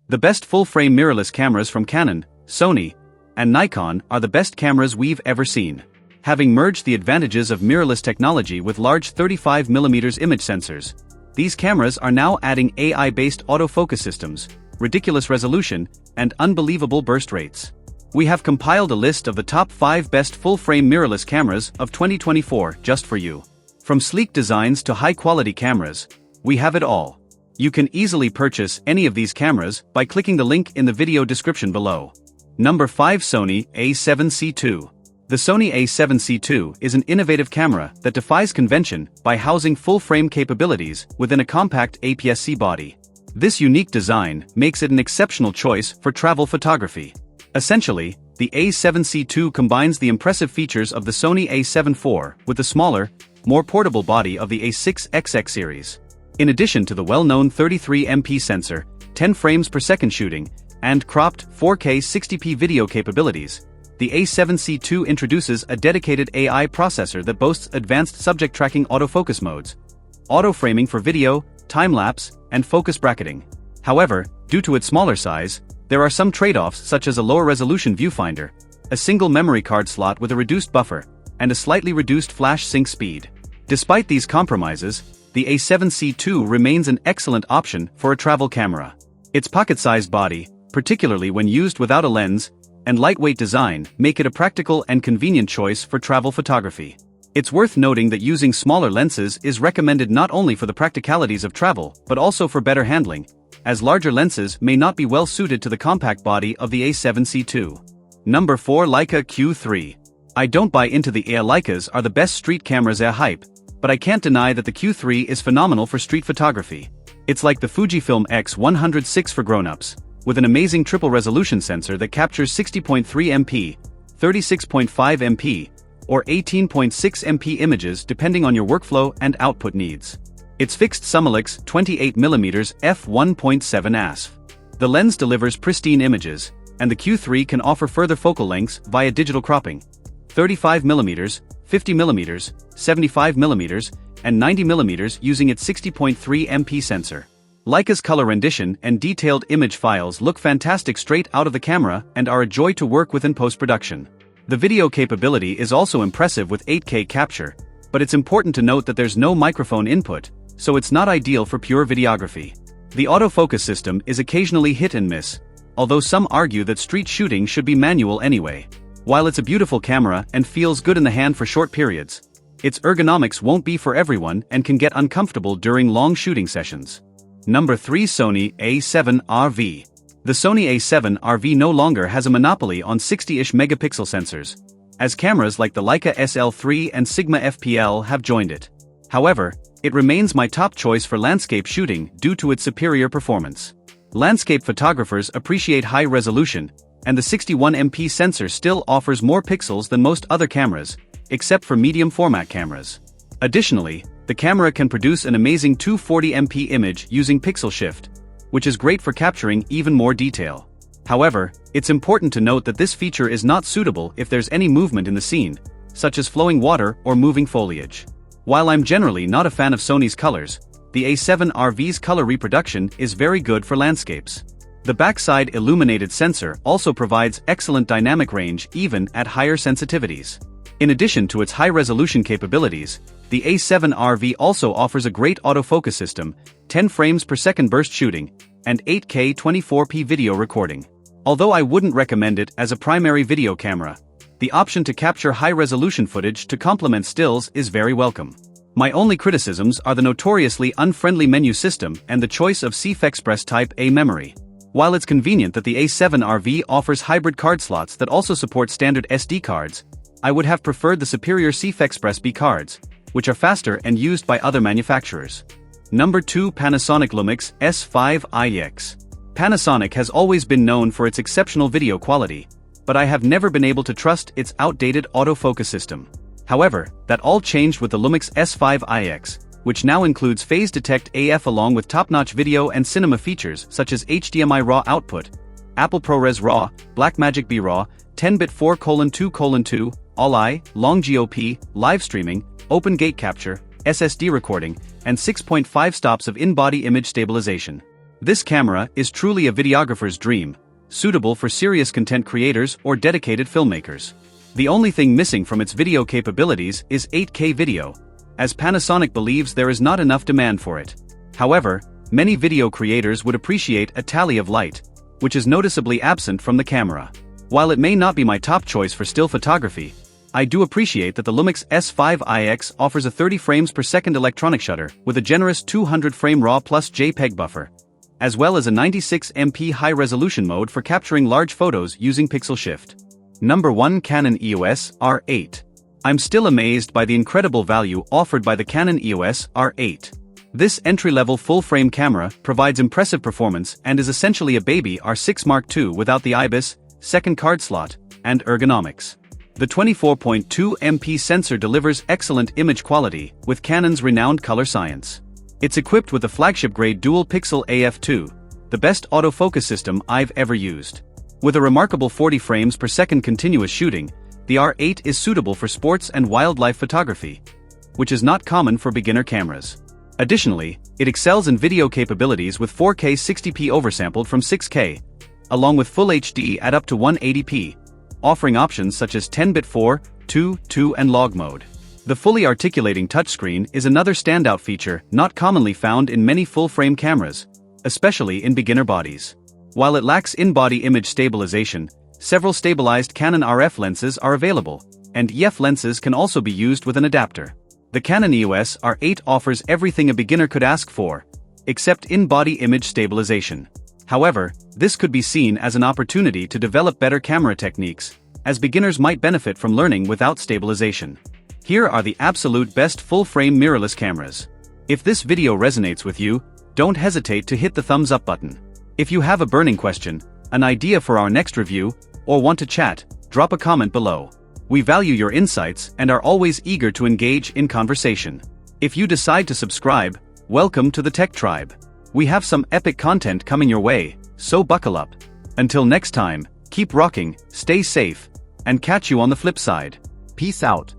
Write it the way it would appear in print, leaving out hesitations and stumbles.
The best full-frame mirrorless cameras from Canon, Sony, and Nikon are the best cameras we've ever seen. Having merged the advantages of mirrorless technology with large 35mm image sensors, these cameras are now adding AI-based autofocus systems, ridiculous resolution, and unbelievable burst rates. We have compiled a list of the top 5 best full-frame mirrorless cameras of 2024 just for you. From sleek designs to high-quality cameras, we have it all. You can easily purchase any of these cameras by clicking the link in the video description below. Number 5. Sony A7C II. The Sony A7C II is an innovative camera that defies convention by housing full-frame capabilities within a compact APS-C body. This unique design makes it an exceptional choice for travel photography. Essentially, the A7C II combines the impressive features of the Sony A7 IV with the smaller, more portable body of the A6XX series. In addition to the well-known 33MP sensor, 10 frames per second shooting, and cropped 4K 60p video capabilities, the A7C II introduces a dedicated AI processor that boasts advanced subject tracking autofocus modes, auto-framing for video, time-lapse, and focus bracketing. However, due to its smaller size, there are some trade-offs such as a lower-resolution viewfinder, a single memory card slot with a reduced buffer, and a slightly reduced flash sync speed. Despite these compromises, the A7C II remains an excellent option for a travel camera. Its pocket-sized body, particularly when used without a lens, and lightweight design make it a practical and convenient choice for travel photography. It's worth noting that using smaller lenses is recommended not only for the practicalities of travel but also for better handling, as larger lenses may not be well suited to the compact body of the A7C II. Number 4. Leica Q3. I don't buy into the Leicas are the best street cameras hype, but I can't deny that the Q3 is phenomenal for street photography. It's like the Fujifilm X106 for grown-ups, with an amazing triple-resolution sensor that captures 60.3 MP, 36.5 MP, or 18.6 MP images depending on your workflow and output needs. Its fixed Lumix 28mm f1.7 ASF. The lens delivers pristine images, and the Q3 can offer further focal lengths via digital cropping, 35mm, 50mm, 75mm, and 90mm using its 60.3 MP sensor. Leica's color rendition and detailed image files look fantastic straight out of the camera and are a joy to work with in post-production. The video capability is also impressive with 8K capture, but it's important to note that there's no microphone input, so it's not ideal for pure videography. The autofocus system is occasionally hit and miss, although some argue that street shooting should be manual anyway. While it's a beautiful camera and feels good in the hand for short periods, its ergonomics won't be for everyone and can get uncomfortable during long shooting sessions. Number 3. Sony A7R V. The Sony A7R V no longer has a monopoly on 60-ish megapixel sensors, as cameras like the Leica SL3 and Sigma FPL have joined it. However, it remains my top choice for landscape shooting due to its superior performance. Landscape photographers appreciate high resolution, and the 61MP sensor still offers more pixels than most other cameras, except for medium format cameras. Additionally, the camera can produce an amazing 240MP image using pixel shift, which is great for capturing even more detail. However, it's important to note that this feature is not suitable if there's any movement in the scene, such as flowing water or moving foliage. While I'm generally not a fan of Sony's colors, the A7R V's color reproduction is very good for landscapes. The backside illuminated sensor also provides excellent dynamic range even at higher sensitivities. In addition to its high-resolution capabilities, the A7R V also offers a great autofocus system, 10 frames per second burst shooting, and 8K 24p video recording. Although I wouldn't recommend it as a primary video camera, the option to capture high-resolution footage to complement stills is very welcome. My only criticisms are the notoriously unfriendly menu system and the choice of CFexpress Type A memory. While it's convenient that the A7R V offers hybrid card slots that also support standard SD cards, I would have preferred the superior CFexpress B cards, which are faster and used by other manufacturers. Number 2. Panasonic Lumix S5iX. Panasonic has always been known for its exceptional video quality, but I have never been able to trust its outdated autofocus system. However, that all changed with the Lumix S5iX, which now includes Phase Detect AF along with top-notch video and cinema features such as HDMI RAW output, Apple ProRes RAW, Blackmagic B RAW, 10-bit 4:2:2, All-I, Long GOP, live streaming, open gate capture, SSD recording, and 6.5 stops of in-body image stabilization. This camera is truly a videographer's dream, suitable for serious content creators or dedicated filmmakers. The only thing missing from its video capabilities is 8K video, as Panasonic believes there is not enough demand for it. However, many video creators would appreciate a tally of light, which is noticeably absent from the camera. While it may not be my top choice for still photography, I do appreciate that the Lumix S5iX offers a 30 frames per second electronic shutter with a generous 200 frame RAW plus JPEG buffer, as well as a 96MP high-resolution mode for capturing large photos using pixel shift. Number 1. Canon EOS R8. I'm still amazed by the incredible value offered by the Canon EOS R8. This entry-level full-frame camera provides impressive performance and is essentially a baby R6 Mark II without the IBIS, second card slot, and ergonomics. The 24.2 MP sensor delivers excellent image quality with Canon's renowned color science. It's equipped with the flagship-grade dual-pixel AF2, the best autofocus system I've ever used. With a remarkable 40 frames per second continuous shooting, the R8 is suitable for sports and wildlife photography, which is not common for beginner cameras. Additionally, it excels in video capabilities with 4K 60p oversampled from 6K, along with Full HD at up to 180p, offering options such as 10-bit 4, 2, 2 and log mode. The fully articulating touchscreen is another standout feature not commonly found in many full-frame cameras, especially in beginner bodies. While it lacks in-body image stabilization, several stabilized Canon RF lenses are available, and EF lenses can also be used with an adapter. The Canon EOS R8 offers everything a beginner could ask for, except in-body image stabilization. However, this could be seen as an opportunity to develop better camera techniques, as beginners might benefit from learning without stabilization. Here are the absolute best full-frame mirrorless cameras. If this video resonates with you, don't hesitate to hit the thumbs up button. If you have a burning question, an idea for our next review, or want to chat, drop a comment below. We value your insights and are always eager to engage in conversation. If you decide to subscribe, welcome to the Tech Tribe. We have some epic content coming your way, so buckle up. Until next time, keep rocking, stay safe, and catch you on the flip side. Peace out.